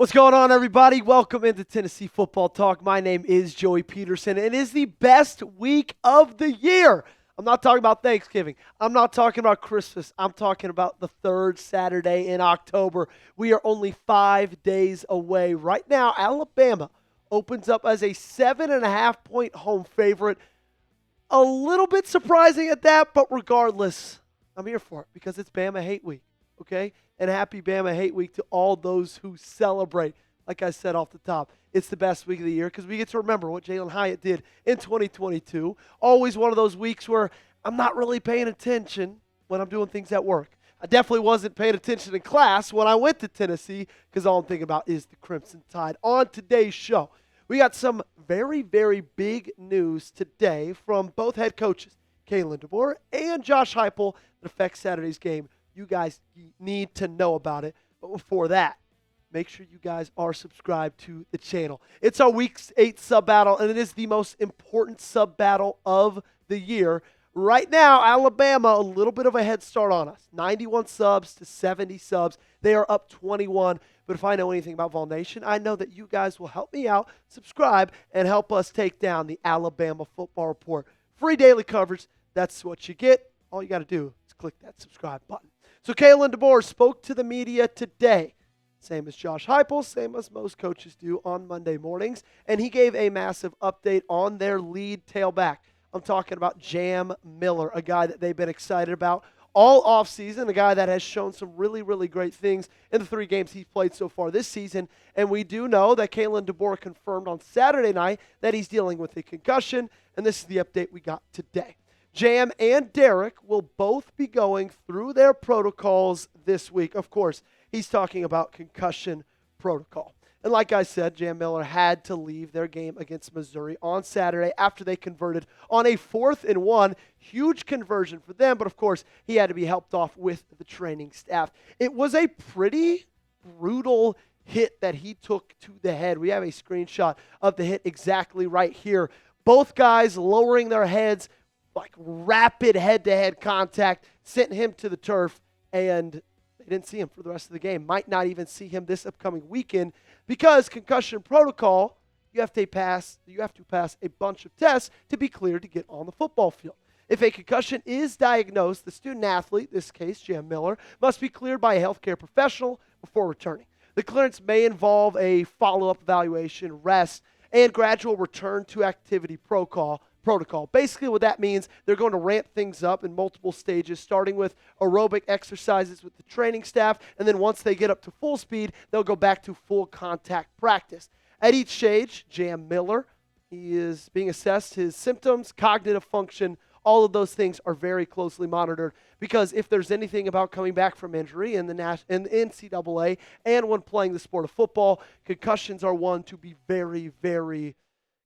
What's going on, everybody? Welcome into Tennessee Football Talk. My name is Joey Petersen, and it is the best week of the year. I'm not talking about Thanksgiving. I'm not talking about Christmas. I'm talking about the third Saturday in October. We are only 5 days away. Right now, Alabama opens up as a 7.5-point home favorite. A little bit surprising at that, but regardless, I'm here for it because it's Bama Hate Week, okay? And happy Bama Hate Week to all those who celebrate. Like I said off the top, it's the best week of the year because we get to remember what Jalen Hyatt did in 2022. Always one of those weeks where I'm not really paying attention when I'm doing things at work. I definitely wasn't paying attention in class when I went to Tennessee because all I'm thinking about is the Crimson Tide. On today's show, we got some very, very big news today from both head coaches, Kalen DeBoer and Josh Heupe, that affects Saturday's game. You guys need to know about it. But before that, make sure you guys are subscribed to the channel. It's our Week 8 sub battle, and it is the most important sub battle of the year. Right now, Alabama, a little bit of a head start on us. 91 subs to 70 subs. They are up 21. But if I know anything about Vol Nation, I know that you guys will help me out, subscribe, and help us take down the Alabama Football Report. Free daily coverage. That's what you get. All you got to do is click that subscribe button. So Kalen DeBoer spoke to the media today, same as Josh Heupe, same as most coaches do on Monday mornings, and he gave a massive update on their lead tailback. I'm talking about Jam Miller, a guy that they've been excited about all offseason, a guy that has shown some really, really great things in the 3 games he's played so far this season. And we do know that Kalen DeBoer confirmed on Saturday night that he's dealing with a concussion, and this is the update we got today. Jam and Derek will both be going through their protocols this week. Of course, he's talking about concussion protocol. And like I said, Jam Miller had to leave their game against Missouri on Saturday after they converted on a 4th and 1. Huge conversion for them, but of course, he had to be helped off with the training staff. It was a pretty brutal hit that he took to the head. We have a screenshot of the hit exactly right here. Both guys lowering their heads, like rapid head-to-head contact, sent him to the turf, and they didn't see him for the rest of the game. Might not even see him this upcoming weekend because concussion protocol, you have to pass a bunch of tests to be cleared to get on the football field. If a concussion is diagnosed, the student-athlete, this case Jam Miller, must be cleared by a healthcare professional before returning. The clearance may involve a follow-up evaluation, rest, and gradual return to activity protocol. Basically what that means, they're going to ramp things up in multiple stages, starting with aerobic exercises with the training staff, and then once they get up to full speed, they'll go back to full contact practice. At each stage, Jam Miller, he is being assessed, his symptoms, cognitive function, all of those things are very closely monitored because if there's anything about coming back from injury in the NCAA and when playing the sport of football, concussions are one to be very, very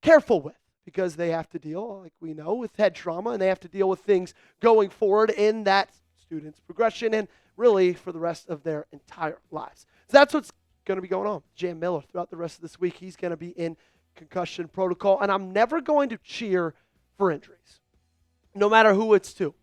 careful with, because they have to deal, like we know, with head trauma, and they have to deal with things going forward in that student's progression and really for the rest of their entire lives. So that's what's going to be going on. Jam Miller, throughout the rest of this week, he's going to be in concussion protocol, and I'm never going to cheer for injuries, no matter who it's to.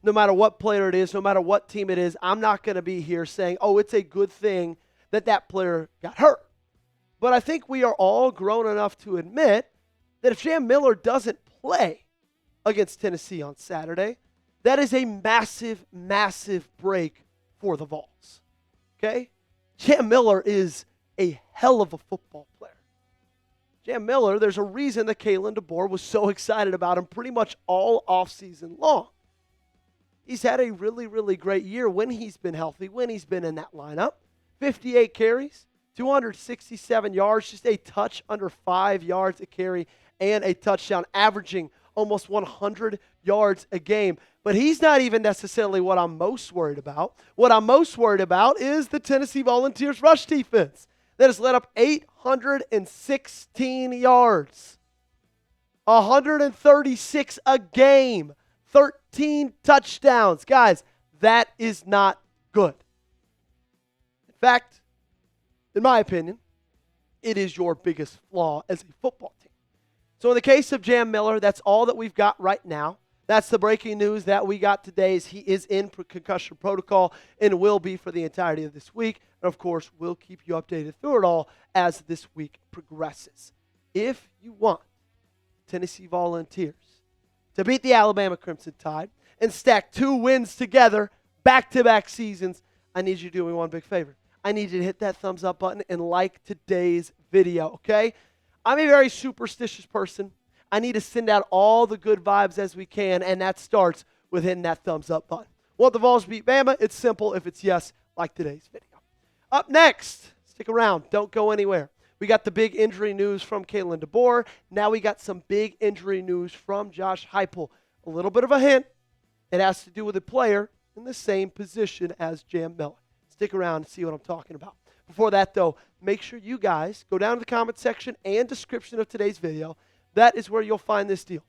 No matter what player it is, no matter what team it is, I'm not going to be here saying, oh, it's a good thing that that player got hurt. But I think we are all grown enough to admit that if Jam Miller doesn't play against Tennessee on Saturday, that is a massive, massive break for the Vols. Okay? Jam Miller is a hell of a football player. Jam Miller, there's a reason that Kalen DeBoer was so excited about him pretty much all offseason long. He's had a really, really great year when he's been healthy, when he's been in that lineup. 58 carries, 267 yards, just a touch under 5 yards a carry, and a touchdown, averaging almost 100 yards a game. But he's not even necessarily what I'm most worried about. What I'm most worried about is the Tennessee Volunteers rush defense that has let up 816 yards, 136 a game, 13 touchdowns. Guys, that is not good. In fact, in my opinion, it is your biggest flaw as a football team. So in the case of Jam Miller, that's all that we've got right now. That's the breaking news that we got today. Is he is in concussion protocol and will be for the entirety of this week. And, of course, we'll keep you updated through it all as this week progresses. If you want Tennessee Volunteers to beat the Alabama Crimson Tide and stack 2 wins together, back-to-back seasons, I need you to do me one big favor. I need you to hit that thumbs up button and like today's video, okay? I'm a very superstitious person. I need to send out all the good vibes as we can, and that starts with hitting that thumbs up button. Want the Vols to beat Bama? It's simple. If it's yes, like today's video. Up next, stick around. Don't go anywhere. We got the big injury news from Kalen DeBoer. Now we got some big injury news from Josh Heupe. A little bit of a hint. It has to do with a player in the same position as Jam Miller. Stick around and see what I'm talking about. Before that, though, make sure you guys go down to the comment section and description of today's video. That is where you'll find this deal.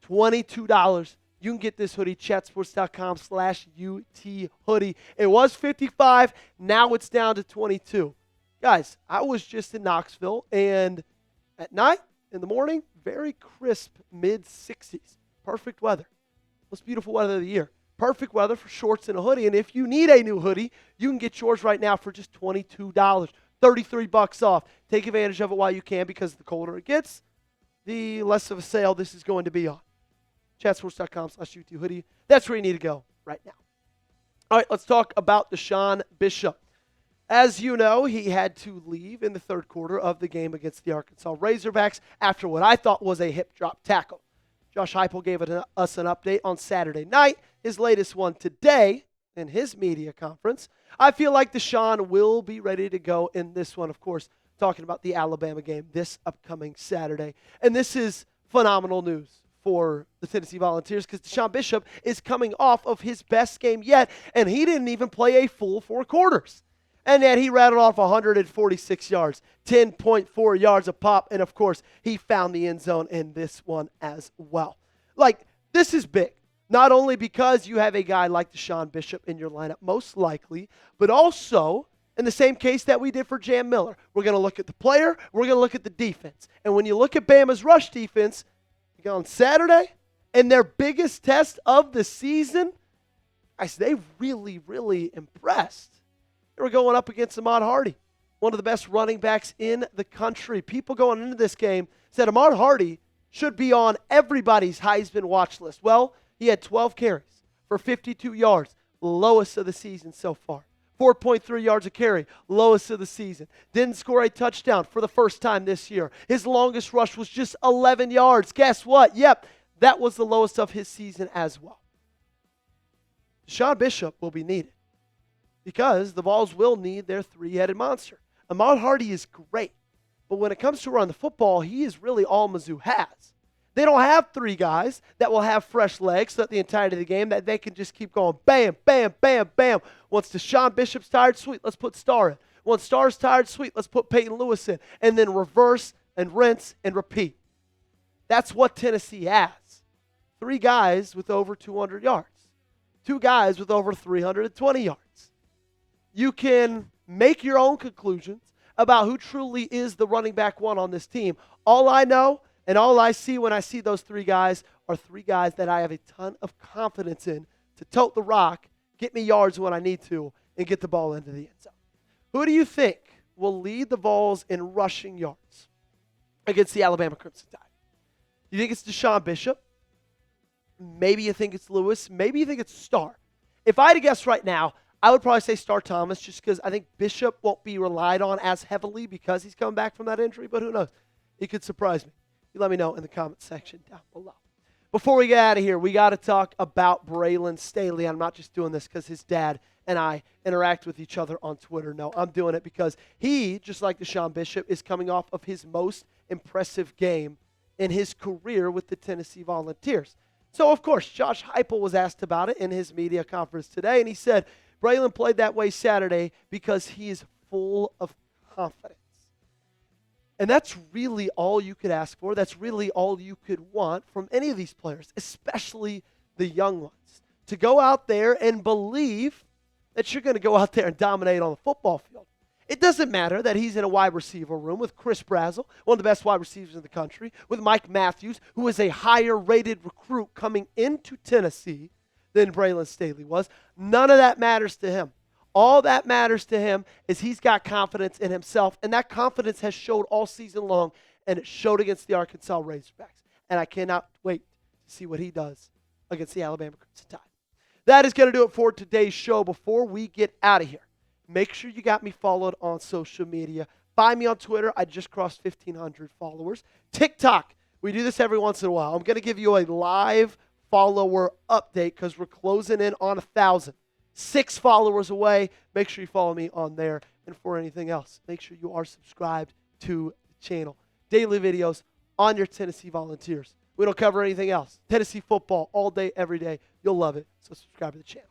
$22. You can get this hoodie, chatsports.com/UT hoodie. It was $55. Now it's down to $22. Guys, I was just in Knoxville, and at night, in the morning, very crisp mid-60s. Perfect weather. Most beautiful weather of the year. Perfect weather for shorts and a hoodie. And if you need a new hoodie, you can get yours right now for just $22. $33 off. Take advantage of it while you can, because the colder it gets, the less of a sale this is going to be on. Chatsports.com/UT hoodie. That's where you need to go right now. All right, let's talk about DeSean Bishop. As you know, he had to leave in the third quarter of the game against the Arkansas Razorbacks after what I thought was a hip drop tackle. Josh Heupe gave us an update on Saturday night, his latest one today in his media conference. I feel like DeSean will be ready to go in this one, of course, talking about the Alabama game this upcoming Saturday. And this is phenomenal news for the Tennessee Volunteers, because DeSean Bishop is coming off of his best game yet, and he didn't even play a full 4 quarters. And yet he rattled off 146 yards, 10.4 yards a pop, and of course, he found the end zone in this one as well. Like, this is big. Not only because you have a guy like DeSean Bishop in your lineup, most likely, but also in the same case that we did for Jam Miller. We're going to look at the player, we're going to look at the defense. And when you look at Bama's rush defense, on Saturday, and their biggest test of the season, they really, really impressed. They were going up against Ahmad Hardy, one of the best running backs in the country. People going into this game said Ahmad Hardy should be on everybody's Heisman watch list. Well, he had 12 carries for 52 yards, lowest of the season so far. 4.3 yards a carry, lowest of the season. Didn't score a touchdown for the first time this year. His longest rush was just 11 yards. Guess what? Yep, that was the lowest of his season as well. DeSean Bishop will be needed because the Vols will need their 3-headed monster. Ahmad Hardy is great, but when it comes to run the football, he is really all Mizzou has. They don't have 3 guys that will have fresh legs throughout the entirety of the game that they can just keep going bam, bam, bam, bam. Once DeSean Bishop's tired, sweet, let's put Star in. Once Star's tired, sweet, let's put Peyton Lewis in. And then reverse and rinse and repeat. That's what Tennessee has. 3 guys with over 200 yards. 2 guys with over 320 yards. You can make your own conclusions about who truly is the running back one on this team. All I know and all I see when I see those 3 guys are 3 guys that I have a ton of confidence in to tote the rock, get me yards when I need to, and get the ball into the end zone. Who do you think will lead the Vols in rushing yards against the Alabama Crimson Tide? You think it's DeSean Bishop? Maybe you think it's Lewis. Maybe you think it's Star. If I had to guess right now, I would probably say Star Thomas, just because I think Bishop won't be relied on as heavily because he's coming back from that injury, but who knows? He could surprise me. You let me know in the comment section down below. Before we get out of here, we got to talk about Braylon Staley. I'm not just doing this because his dad and I interact with each other on Twitter. No, I'm doing it because he, just like DeSean Bishop, is coming off of his most impressive game in his career with the Tennessee Volunteers. So, of course, Josh Heupe was asked about it in his media conference today, and he said Braylon played that way Saturday because he is full of confidence. And that's really all you could ask for. That's really all you could want from any of these players, especially the young ones, to go out there and believe that you're going to go out there and dominate on the football field. It doesn't matter that he's in a wide receiver room with Chris Brazzell, one of the best wide receivers in the country, with Mike Matthews, who is a higher-rated recruit coming into Tennessee than Braylon Staley was. None of that matters to him. All that matters to him is he's got confidence in himself, and that confidence has showed all season long, and it showed against the Arkansas Razorbacks. And I cannot wait to see what he does against the Alabama Crimson Tide. That is going to do it for today's show. Before we get out of here, make sure you got me followed on social media. Find me on Twitter. I just crossed 1,500 followers. TikTok. We do this every once in a while. I'm going to give you a live follower update because we're closing in on 1,000. 6 followers away. Make sure you follow me on there. And for anything else, make sure you are subscribed to the channel. Daily videos on your Tennessee Volunteers. We don't cover anything else. Tennessee football all day, every day. You'll love it. So subscribe to the channel.